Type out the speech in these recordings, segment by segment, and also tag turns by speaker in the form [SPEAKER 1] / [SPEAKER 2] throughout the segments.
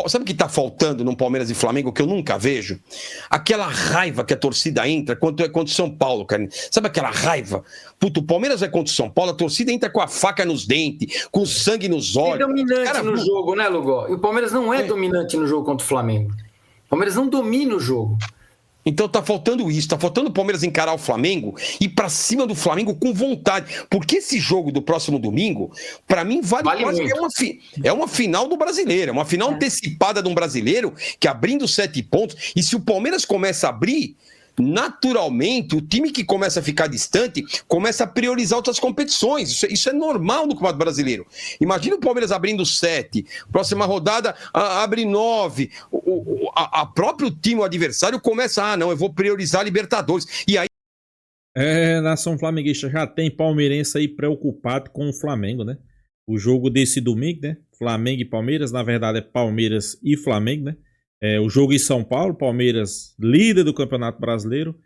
[SPEAKER 1] Sabe o que está faltando no Palmeiras e Flamengo que eu nunca vejo? Aquela raiva que a torcida entra quando é contra o São Paulo, cara. Sabe aquela raiva? Puto, o Palmeiras é contra o São Paulo, a torcida entra com a faca nos dentes, com sangue nos olhos.
[SPEAKER 2] É dominante no jogo, né, Lugó? E o Palmeiras não é dominante no jogo contra o Flamengo. O Palmeiras não domina o jogo.
[SPEAKER 1] Então tá faltando isso, tá faltando o Palmeiras encarar o Flamengo e ir pra cima do Flamengo com vontade. Porque esse jogo do próximo domingo, pra mim, vale quase que é uma final do Brasileiro, é uma final antecipada de um brasileiro que abrindo 7 pontos. E se o Palmeiras começa a abrir, naturalmente, o time que começa a ficar distante começa a priorizar outras competições. Isso é normal no Campeonato Brasileiro. Imagina o Palmeiras abrindo 7, próxima rodada abre 9. A próprio time, o adversário, começa, não, eu vou priorizar a Libertadores. E aí...
[SPEAKER 3] Nação flamenguista já tem palmeirense aí preocupado com o Flamengo, né? O jogo desse domingo, né? Flamengo e Palmeiras, na verdade é Palmeiras e Flamengo, né? O jogo em São Paulo, Palmeiras líder do Campeonato Brasileiro,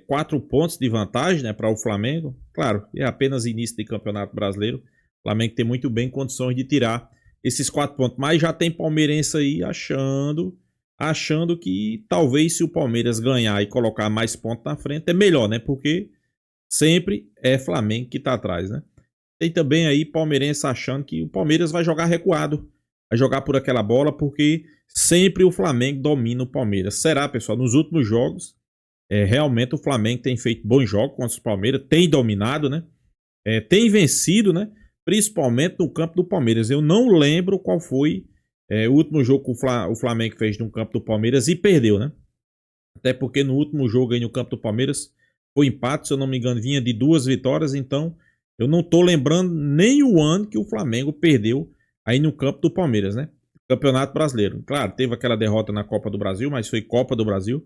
[SPEAKER 3] 4 pontos de vantagem, né, para o Flamengo. Claro, é apenas início de Campeonato Brasileiro. O Flamengo tem muito bem condições de tirar esses 4 pontos, mas já tem palmeirense aí achando que talvez se o Palmeiras ganhar e colocar mais pontos na frente é melhor, né? Porque sempre é Flamengo que tá atrás, né? Tem também aí palmeirense achando que o Palmeiras vai jogar recuado, vai jogar por aquela bola, porque sempre o Flamengo domina o Palmeiras. Será, pessoal? Nos últimos jogos, realmente o Flamengo tem feito bons jogos contra o Palmeiras, tem dominado, né? Tem vencido, né? Principalmente no campo do Palmeiras. Eu não lembro qual foi o último jogo que o Flamengo fez no campo do Palmeiras e perdeu, né? Até porque no último jogo aí no campo do Palmeiras foi empate, se eu não me engano, vinha de 2 vitórias, então eu não tô lembrando nem o ano que o Flamengo perdeu aí no campo do Palmeiras, né? Campeonato Brasileiro. Claro, teve aquela derrota na Copa do Brasil, mas foi Copa do Brasil.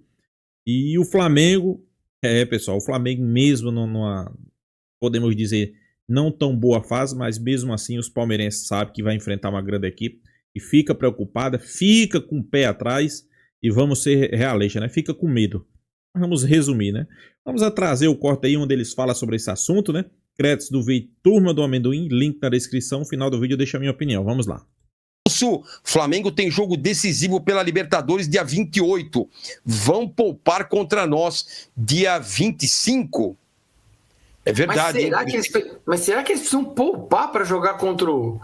[SPEAKER 3] E o Flamengo, pessoal, o Flamengo mesmo numa, podemos dizer, não tão boa fase, mas mesmo assim os palmeirenses sabem que vai enfrentar uma grande equipe e fica preocupada, fica com o pé atrás e vamos ser realistas, né? Fica com medo. Vamos resumir, né? Vamos trazer o corte aí onde eles falam sobre esse assunto, né? Créditos do vídeo Turma do Amendoim, link na descrição, no final do vídeo eu deixo a minha opinião. Vamos lá.
[SPEAKER 1] Flamengo tem jogo decisivo pela Libertadores dia 28. Vão poupar contra nós dia 25. É verdade.
[SPEAKER 2] Mas será que eles precisam poupar para jogar contra o...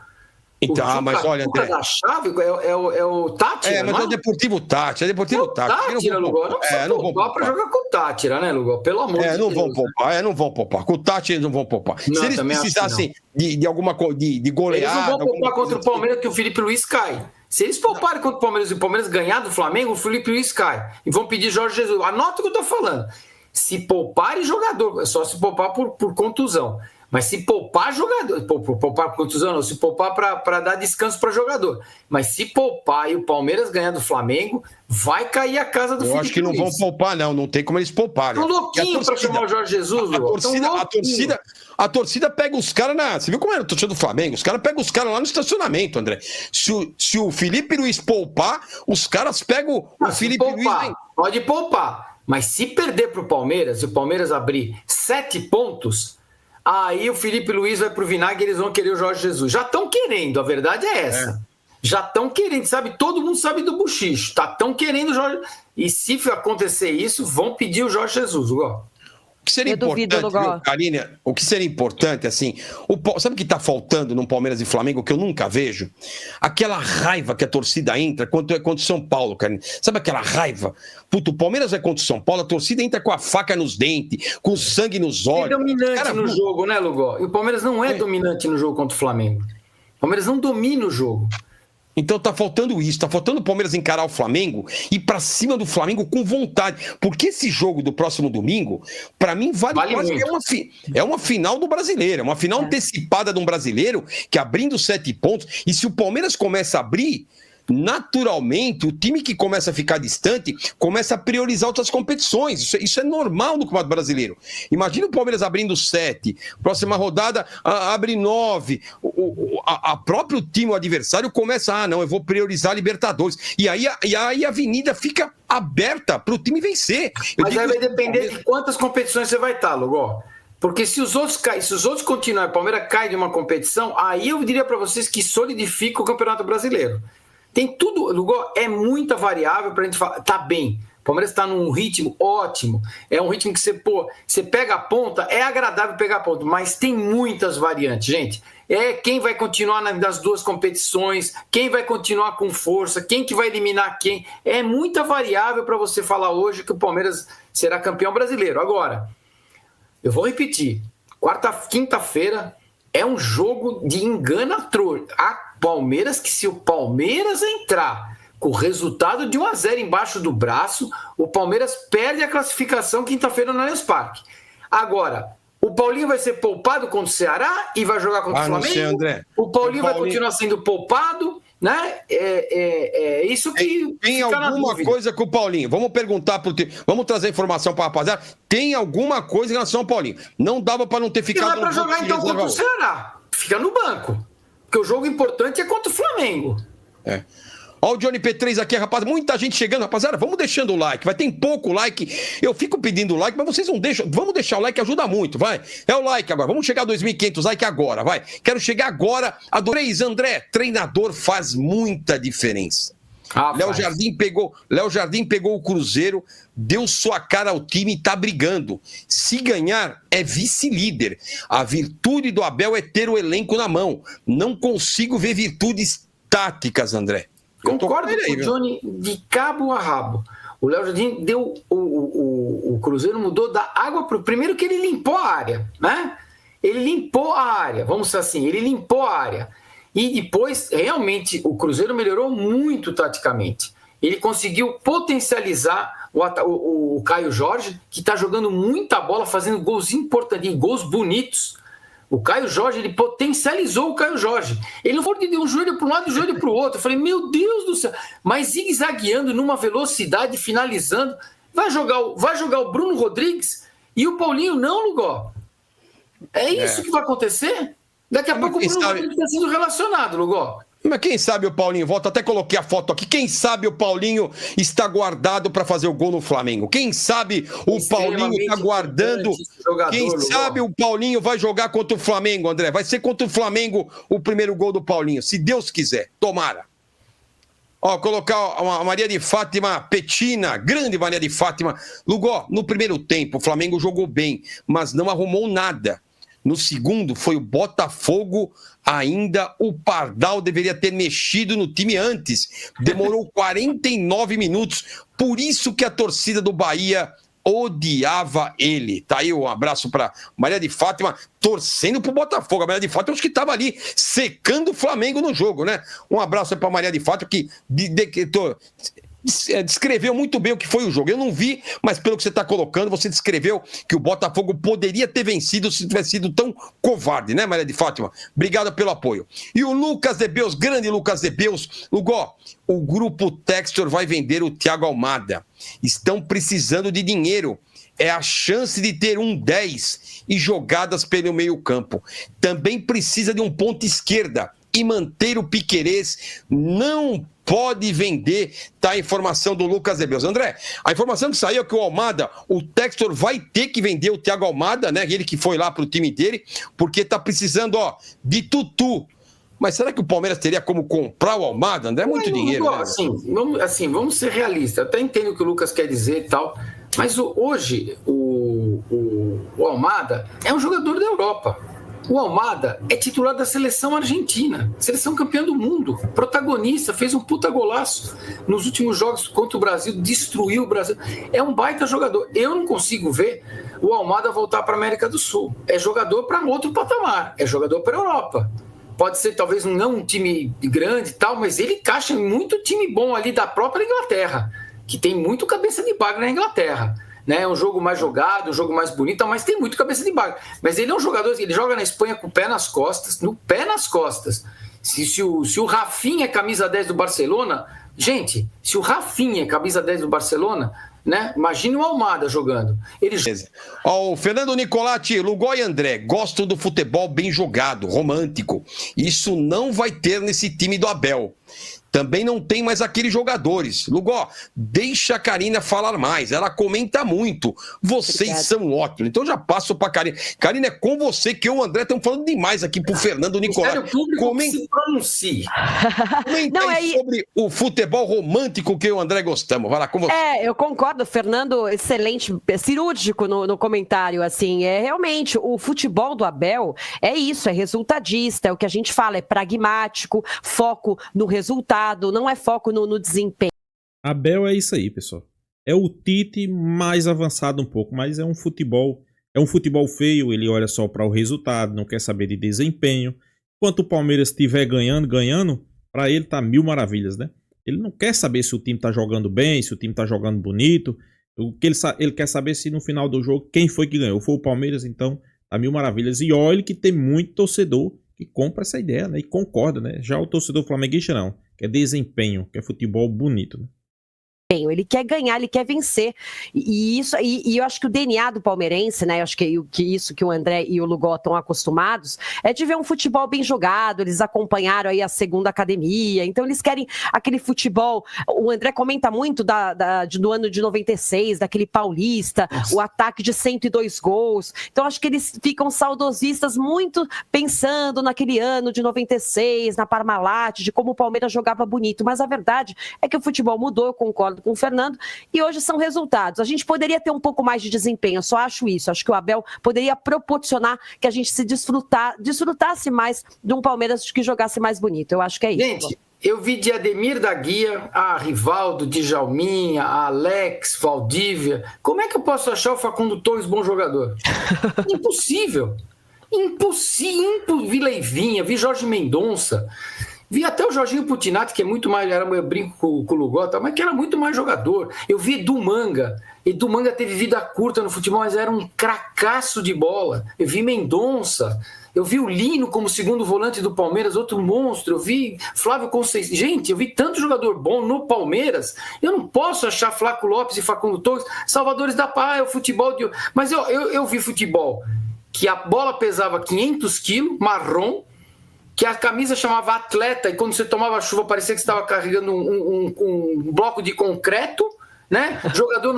[SPEAKER 1] Então, mas olha, André...
[SPEAKER 2] da chave é o Tátira,
[SPEAKER 1] mas
[SPEAKER 2] não?
[SPEAKER 1] É o Deportivo Tátira. É o Deportivo Tátira.
[SPEAKER 2] Tátira, Lugó. Não precisa poupar para jogar com o Tátira, né, Lugó? Pelo amor de Deus.
[SPEAKER 1] Não vão poupar, não vão poupar. Com o Tátira eles não vão poupar.
[SPEAKER 2] Não,
[SPEAKER 1] se eles precisassem de alguma coisa, de goleada...
[SPEAKER 2] Eles não vão poupar contra o Palmeiras que o Felipe Luiz cai. Se eles pouparem contra o Palmeiras e o Palmeiras ganhar do Flamengo, o Felipe Luiz cai. E vão pedir Jorge Jesus. Anota o que eu tô falando. Se pouparem jogador, só se poupar por contusão. Mas se poupar jogador, poupar por contusão não, se poupar para dar descanso para jogador. Mas se poupar e o Palmeiras ganhar do Flamengo, vai cair a casa do Felipe Luiz.
[SPEAKER 1] Eu acho que não vão poupar, não tem como eles pouparem.
[SPEAKER 2] Estão louquinho para chamar o Jorge Jesus,
[SPEAKER 1] a torcida pega os caras na... Você viu como era a torcida do Flamengo? Os caras pegam os caras lá no estacionamento, André. Se o Felipe Luiz poupar, os caras pegam o Felipe Luiz...
[SPEAKER 2] Pode poupar, mas se perder para o Palmeiras, se o Palmeiras abrir 7 pontos... Aí o Felipe Luiz vai pro vinagre e eles vão querer o Jorge Jesus. Já estão querendo, a verdade é essa. Já estão querendo, sabe? Todo mundo sabe do buchicho. Estão querendo o Jorge... E se acontecer isso, vão pedir o Jorge Jesus, Lugó.
[SPEAKER 1] O que seria importante, viu, Karine, o que seria importante, assim, sabe o que está faltando no Palmeiras e Flamengo que eu nunca vejo? Aquela raiva que a torcida entra quando é contra o São Paulo, Karine. Sabe aquela raiva? Puto, o Palmeiras é contra o São Paulo, a torcida entra com a faca nos dentes, com sangue nos olhos.
[SPEAKER 2] É dominante no jogo, né, Lugó? E o Palmeiras não é dominante no jogo contra o Flamengo. O Palmeiras não domina o jogo.
[SPEAKER 1] Então tá faltando isso, tá faltando o Palmeiras encarar o Flamengo e ir pra cima do Flamengo com vontade. Porque esse jogo do próximo domingo, pra mim, vale quase que é uma final do Brasileiro, é uma final antecipada de um brasileiro que abrindo 7 pontos. E se o Palmeiras começa a abrir, naturalmente, o time que começa a ficar distante começa a priorizar outras competições. Isso é normal no Campeonato Brasileiro. Imagina o Palmeiras abrindo 7, próxima rodada abre 9. A próprio time, o adversário, começa, não, eu vou priorizar a Libertadores. E aí a avenida fica aberta para o time vencer.
[SPEAKER 2] Mas aí vai depender de quantas competições você vai estar, Lugó. Porque se os outros continuarem, o Palmeiras cai de uma competição, aí eu diria para vocês que solidifica o Campeonato Brasileiro. Tem tudo, Lugó, é muita variável para a gente falar, tá bem. O Palmeiras está num ritmo ótimo, é um ritmo que você pega a ponta, é agradável pegar a ponta, mas tem muitas variantes, gente. É quem vai continuar nas duas competições, quem vai continuar com força, quem que vai eliminar quem. É muita variável para você falar hoje que o Palmeiras será campeão brasileiro. Agora, eu vou repetir, quinta-feira é um jogo de enganador. A Palmeiras, que se o Palmeiras entrar com o resultado de 1-0 embaixo do braço, o Palmeiras perde a classificação quinta-feira no Allianz Parque. Agora, o Paulinho vai ser poupado contra o Ceará e vai jogar contra o Flamengo?
[SPEAKER 1] Sei, André.
[SPEAKER 2] O Paulinho vai continuar sendo poupado, né? É isso que
[SPEAKER 1] tem alguma coisa com o Paulinho. Vamos perguntar pro vamos trazer informação para a rapaziada. Tem alguma coisa em relação ao Paulinho? Não dava para não ter ficado.
[SPEAKER 2] Não é para jogar então contra o Ceará. Fica no banco. Porque o jogo importante é contra o Flamengo.
[SPEAKER 1] É. Ó, o Johnny P3 aqui, rapaz, muita gente chegando, rapaziada, vamos deixando o like, vai ter pouco like, eu fico pedindo like, mas vocês não deixam, vamos deixar o like, ajuda muito, vai, é o like agora, vamos chegar a 2.500 like agora, vai, quero chegar agora a 3, André, treinador faz muita diferença. Léo Jardim pegou o Cruzeiro, deu sua cara ao time e tá brigando. Se ganhar, é vice-líder. A virtude do Abel é ter o elenco na mão. Não consigo ver virtudes táticas, André.
[SPEAKER 2] Concordo com o Johnny de cabo a rabo. O Léo Jardim deu. O Cruzeiro mudou da água para o. Primeiro que ele limpou a área, né? Ele limpou a área, vamos dizer assim, ele limpou a área. E depois, realmente, o Cruzeiro melhorou muito taticamente. Ele conseguiu potencializar o Caio Jorge, que está jogando muita bola, fazendo gols importantes, gols bonitos. O Caio Jorge, ele potencializou o Caio Jorge. Ele não foi de um joelho para um lado e um joelho para o outro. Eu falei, meu Deus do céu. Mas zigue-zagueando numa velocidade, finalizando. Vai jogar o Bruno Rodrigues e o Paulinho não, Lugó. É isso que vai acontecer? Daqui a pouco o Bruno Rodrigues está sendo relacionado, Lugó.
[SPEAKER 1] Mas quem sabe o Paulinho volta, até coloquei a foto aqui, quem sabe o Paulinho está guardado para fazer o gol no Flamengo, quem sabe o Paulinho está guardando, quem sabe o Paulinho vai jogar contra o Flamengo, André, vai ser contra o Flamengo o primeiro gol do Paulinho, se Deus quiser, tomara. Ó, colocar a Maria de Fátima Petina, grande Maria de Fátima, Lugó, no primeiro tempo o Flamengo jogou bem, mas não arrumou nada. No segundo, foi o Botafogo, ainda o Pardal deveria ter mexido no time antes. Demorou 49 minutos, por isso que a torcida do Bahia odiava ele. Tá aí um abraço para Maria de Fátima, torcendo pro Botafogo. A Maria de Fátima, acho que estava ali secando o Flamengo no jogo, né? Um abraço para Maria de Fátima, que descreveu muito bem o que foi o jogo. Eu não vi, mas pelo que você está colocando, você descreveu que o Botafogo poderia ter vencido se tivesse sido tão covarde, né, Maria de Fátima? Obrigado pelo apoio. E o Lucas de Beus, grande Lucas de Beus. Lugó, o grupo Textor vai vender o Thiago Almada. Estão precisando de dinheiro. É a chance de ter um 10 e jogadas pelo meio campo. Também precisa de um ponta esquerda e manter o Piquerez. Não pode vender, tá a informação do Lucas de Beus. André, a informação que saiu é que o Almada, o Textor vai ter que vender o Thiago Almada, né? Ele que foi lá pro time dele, porque tá precisando, de tutu. Mas será que o Palmeiras teria como comprar o Almada, André? É muito dinheiro.
[SPEAKER 2] Né? Vamos ser realistas. Eu até entendo o que o Lucas quer dizer e tal, mas hoje o Almada é um jogador da Europa. O Almada é titular da seleção argentina, seleção campeã do mundo, protagonista, fez um puta golaço nos últimos jogos contra o Brasil, destruiu o Brasil. É um baita jogador. Eu não consigo ver o Almada voltar para a América do Sul. É jogador para outro patamar, é jogador para a Europa. Pode ser talvez não um time grande e tal, mas ele encaixa em muito time bom ali da própria Inglaterra, que tem muito cabeça de bagre na Inglaterra. Né, um jogo mais jogado, um jogo mais bonito, mas tem muito cabeça de bagre. Mas ele é um jogador, ele joga na Espanha com o pé nas costas, no pé nas costas. Se o Rafinha é camisa 10 do Barcelona, gente, se o Rafinha é camisa 10 do Barcelona, né, imagine o Almada jogando.
[SPEAKER 1] O Fernando Nicolatti, Lugó e André, gosto do futebol bem jogado, romântico. Isso não vai ter nesse time do Abel. também não tem mais aqueles jogadores. Lugó, deixa a Karina falar mais, ela comenta muito. Vocês são ótimos. Então já passo para a Karina. Karina, é com você que eu e o André estamos falando demais aqui pro Fernando Nicolai.
[SPEAKER 2] O público se pronuncie.
[SPEAKER 1] Comenta aí sobre o futebol romântico que eu e o André gostamos. Vai lá, com você.
[SPEAKER 4] Eu concordo, Fernando, excelente, cirúrgico no comentário, assim, realmente, o futebol do Abel é isso, é resultadista, é o que a gente fala, é pragmático, foco no resultado, não é foco no desempenho.
[SPEAKER 3] Abel é isso aí, pessoal. É o Tite mais avançado um pouco, mas é um futebol feio, ele olha só para o resultado, não quer saber de desempenho. Enquanto o Palmeiras estiver ganhando, para ele tá mil maravilhas, né? Ele não quer saber se o time tá jogando bem, se o time tá jogando bonito. O que ele quer saber se no final do jogo quem foi que ganhou. Foi o Palmeiras, então tá mil maravilhas. E olha que tem muito torcedor que compra essa ideia, né? E concorda, né? Já o torcedor flamenguista não. Quer desempenho, quer futebol bonito, né?
[SPEAKER 4] Ele quer ganhar, ele quer vencer. E eu acho que o DNA do palmeirense, né? Eu acho que isso que o André e o Lugó estão acostumados é de ver um futebol bem jogado. Eles acompanharam aí a segunda academia, então eles querem aquele futebol. O André comenta muito do ano de 96, daquele paulista, o ataque de 102 gols. Então acho que eles ficam saudosistas muito pensando naquele ano de 96, na Parmalat, de como o Palmeiras jogava bonito. Mas a verdade é que o futebol mudou, eu concordo com o Fernando, e hoje são resultados. A gente poderia ter um pouco mais de desempenho, eu só acho isso. Acho que o Abel poderia proporcionar que a gente se desfrutasse mais de um Palmeiras que jogasse mais bonito. Eu acho que é isso.
[SPEAKER 2] Gente, eu vi de Ademir da Guia, a Rivaldo, Djalminha, a Alex, Valdívia. Como é que eu posso achar o Facundo Torres bom jogador? Impossível. Impossível. Vi Leivinha, vi Jorge Mendonça. Vi até o Jorginho Putinati, que é muito mais, eu brinco com o Lugota, mas que era muito mais jogador. Eu vi Edu Manga. Edu Manga teve vida curta no futebol, mas era um cracaço de bola. Eu vi Mendonça. Eu vi o Lino como segundo volante do Palmeiras, outro monstro. Eu vi Flávio Conceição. Gente, eu vi tanto jogador bom no Palmeiras. Eu não posso achar Flaco Lopes e Facundo Torres salvadores da paz, o futebol de... Mas eu vi futebol que a bola pesava 500 quilos, marrom, que a camisa chamava atleta, e quando você tomava chuva parecia que você estava carregando um bloco de concreto, né?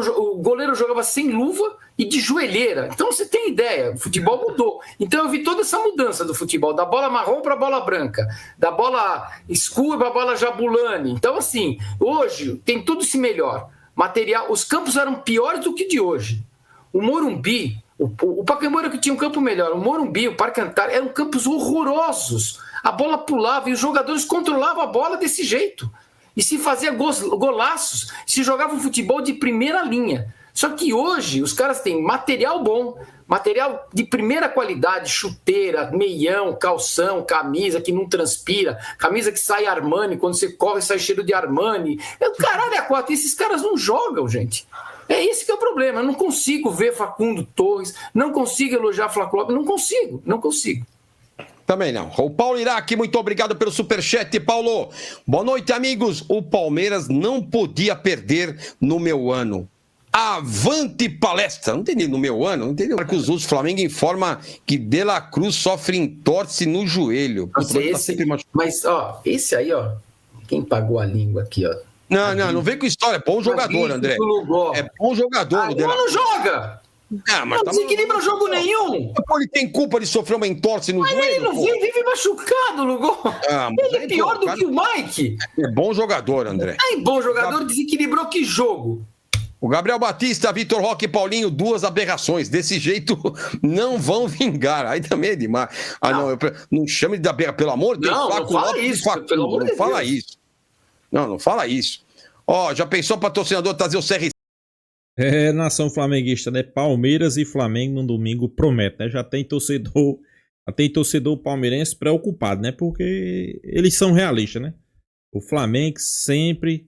[SPEAKER 2] O goleiro jogava sem luva e de joelheira. Então você tem ideia, o futebol mudou. Então eu vi toda essa mudança do futebol, da bola marrom para a bola branca, da bola escura para a bola jabulani. Então assim, hoje tem tudo se melhor. Material, os campos eram piores do que de hoje. O Morumbi, o Pacaembu era que tinha um campo melhor. O Morumbi, o Parque Antártico, eram campos horrorosos. A bola pulava e os jogadores controlavam a bola desse jeito. E se fazia golaços, se jogava um futebol de primeira linha. Só que hoje os caras têm material bom, material de primeira qualidade, chuteira, meião, calção, camisa que não transpira, camisa que sai Armani, quando você corre sai cheiro de Armani. Caralho, é quatro. Esses caras não jogam, gente. É esse que é o problema. Eu não consigo ver Facundo Torres, não consigo elogiar Flaco Lopes, não consigo.
[SPEAKER 1] Também não. O Paulo Iraque, muito obrigado pelo superchat, Paulo. Boa noite, amigos. O Palmeiras não podia perder no meu ano. Avante palestra. Não entendi, no meu ano? Não entendi. Marcos Russo, Flamengo informa que De La Cruz sofre entorse no joelho.
[SPEAKER 2] Nossa, mas, ó, esse aí, ó, quem pagou a língua aqui, ó.
[SPEAKER 1] Não vem com história. É bom jogador, André. É bom jogador.
[SPEAKER 2] Não joga.
[SPEAKER 1] Mas
[SPEAKER 2] não desequilibra jogo nenhum.
[SPEAKER 1] Ele tem culpa de sofrer uma entorse no joelho?
[SPEAKER 2] Mas ele não vive machucado, Lugol. Ele é pior do que o Mike.
[SPEAKER 1] É bom jogador, André.
[SPEAKER 2] Bom jogador, desequilibrou que jogo?
[SPEAKER 1] O Gabriel Batista, Vitor Roque e Paulinho, duas aberrações. Desse jeito, não vão vingar. Aí também é demais. Não chame de aberração, pelo amor de Deus.
[SPEAKER 2] Não fala isso.
[SPEAKER 1] Não fala isso. Não fala isso. Ó, já pensou para torcedor trazer o CR7?
[SPEAKER 3] Nação flamenguista, né? Palmeiras e Flamengo no domingo promete, né? Já tem torcedor palmeirense preocupado, né? Porque eles são realistas, né? O Flamengo sempre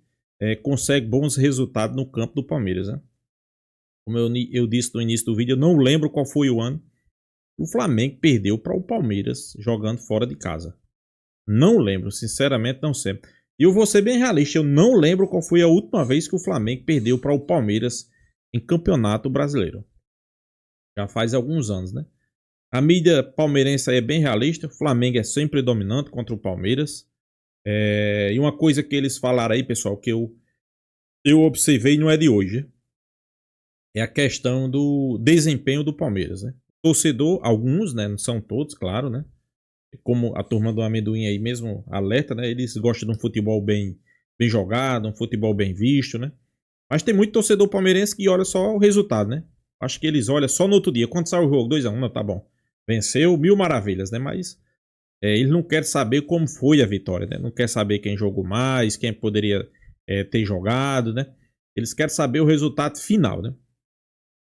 [SPEAKER 3] consegue bons resultados no campo do Palmeiras, né? Como eu disse no início do vídeo, eu não lembro qual foi o ano que o Flamengo perdeu para o Palmeiras jogando fora de casa. Não lembro, sinceramente não sei. E eu vou ser bem realista, eu não lembro qual foi a última vez que o Flamengo perdeu para o Palmeiras em campeonato brasileiro. Já faz alguns anos, né? A mídia palmeirense aí é bem realista. O Flamengo é sempre dominante contra o Palmeiras. E uma coisa que eles falaram aí, pessoal, que eu observei, não é de hoje, é a questão do desempenho do Palmeiras, né? Torcedor, alguns, né? Não são todos, claro, né? Como a turma do amendoim aí mesmo alerta, né? Eles gostam de um futebol bem jogado, um futebol bem visto, né? Mas tem muito torcedor palmeirense que olha só o resultado, né? Acho que eles olham só no outro dia. Quando sai o jogo, 2-1, não, tá bom. Venceu, mil maravilhas, né? Mas eles não querem saber como foi a vitória, né? Não quer saber quem jogou mais, quem poderia ter jogado, né? Eles querem saber o resultado final, né?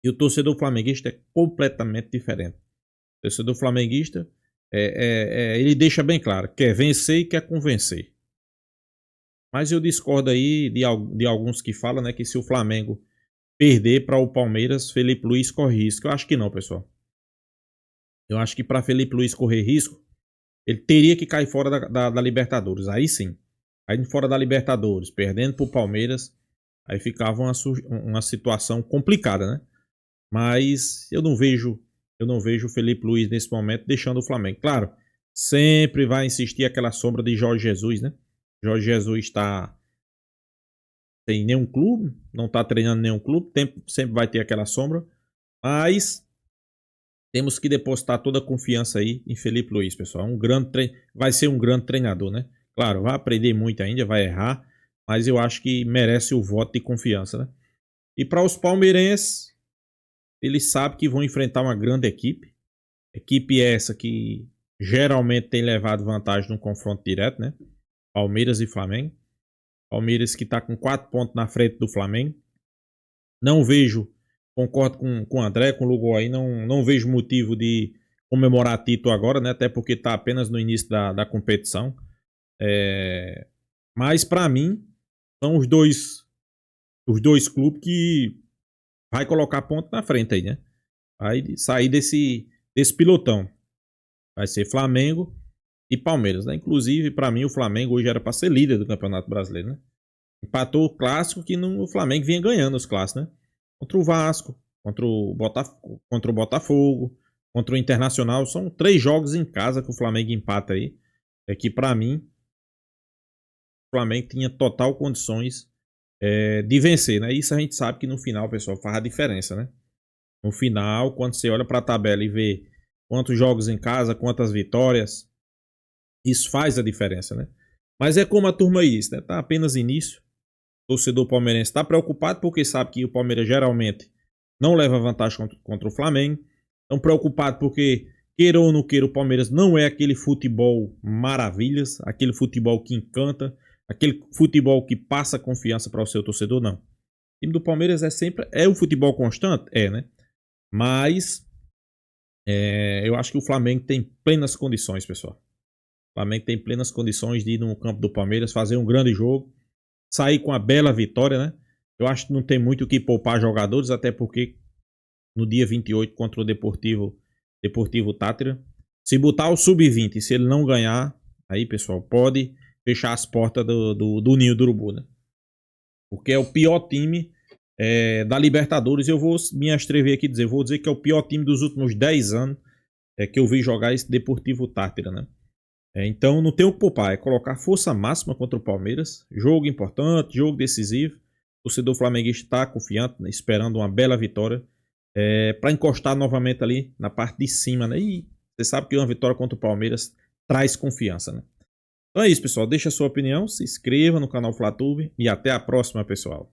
[SPEAKER 3] E o torcedor flamenguista é completamente diferente. O torcedor flamenguista, ele deixa bem claro, quer vencer e quer convencer. Mas eu discordo aí de alguns que falam, né, que se o Flamengo perder para o Palmeiras, Felipe Luiz corre risco. Eu acho que não, pessoal. Eu acho que para Felipe Luiz correr risco, ele teria que cair fora da Libertadores. Aí sim. Aí fora da Libertadores, perdendo para o Palmeiras, aí ficava uma situação complicada, né? Mas eu não vejo o Felipe Luiz nesse momento deixando o Flamengo. Claro, sempre vai insistir aquela sombra de Jorge Jesus, né? Jorge Jesus está sem nenhum clube, não está treinando nenhum clube, sempre vai ter aquela sombra, mas temos que depositar toda a confiança aí em Felipe Luiz, pessoal. Vai ser um grande treinador, né? Claro, vai aprender muito ainda, vai errar, mas eu acho que merece o voto de confiança, né? E para os palmeirenses, eles sabem que vão enfrentar uma grande equipe. Equipe essa que geralmente tem levado vantagem no confronto direto, né? Palmeiras e Flamengo. Palmeiras que está com 4 pontos na frente do Flamengo. Não vejo, concordo com o André, com o Lugo aí, não vejo motivo de comemorar título agora, né? Até porque está apenas no início da competição. Mas para mim, são os dois clubes que vai colocar ponto na frente aí, né? Vai sair desse pilotão. Vai ser Flamengo e Palmeiras, né? Inclusive, para mim, o Flamengo hoje era para ser líder do Campeonato Brasileiro, né? Empatou o clássico que o Flamengo vinha ganhando os clássicos, né? Contra o Vasco, contra o Botafogo, contra o Internacional. São 3 jogos em casa que o Flamengo empata aí. É que, para mim, o Flamengo tinha total condições de vencer, né? Isso a gente sabe que no final, pessoal, faz a diferença, né? No final, quando você olha para a tabela e vê quantos jogos em casa, quantas vitórias, isso faz a diferença, né? Mas é como a turma diz, né? Tá apenas início. O torcedor palmeirense está preocupado porque sabe que o Palmeiras geralmente não leva vantagem contra o Flamengo. Estão preocupados porque, queira ou não queira, o Palmeiras não é aquele futebol maravilhas, aquele futebol que encanta, aquele futebol que passa confiança para o seu torcedor, não. O time do Palmeiras é um futebol constante? Né? Mas eu acho que o Flamengo tem plenas condições, pessoal. O Flamengo tem plenas condições de ir no campo do Palmeiras, fazer um grande jogo, sair com uma bela vitória, né? Eu acho que não tem muito o que poupar jogadores, até porque no dia 28 contra o Deportivo Táchira, se botar o sub-20 e se ele não ganhar, aí, pessoal, pode fechar as portas do Ninho do Urubu, né? Porque é o pior time da Libertadores. Eu vou me atrever aqui a dizer, vou dizer que é o pior time dos últimos 10 anos que eu vi jogar esse Deportivo Táchira, né? Então não tem o que poupar, é colocar força máxima contra o Palmeiras. Jogo importante, jogo decisivo. O torcedor flamenguista está confiante, né, esperando uma bela vitória para encostar novamente ali na parte de cima, né? E você sabe que uma vitória contra o Palmeiras traz confiança, né? Então é isso, pessoal. Deixa a sua opinião, se inscreva no canal FlaTube e até a próxima, pessoal.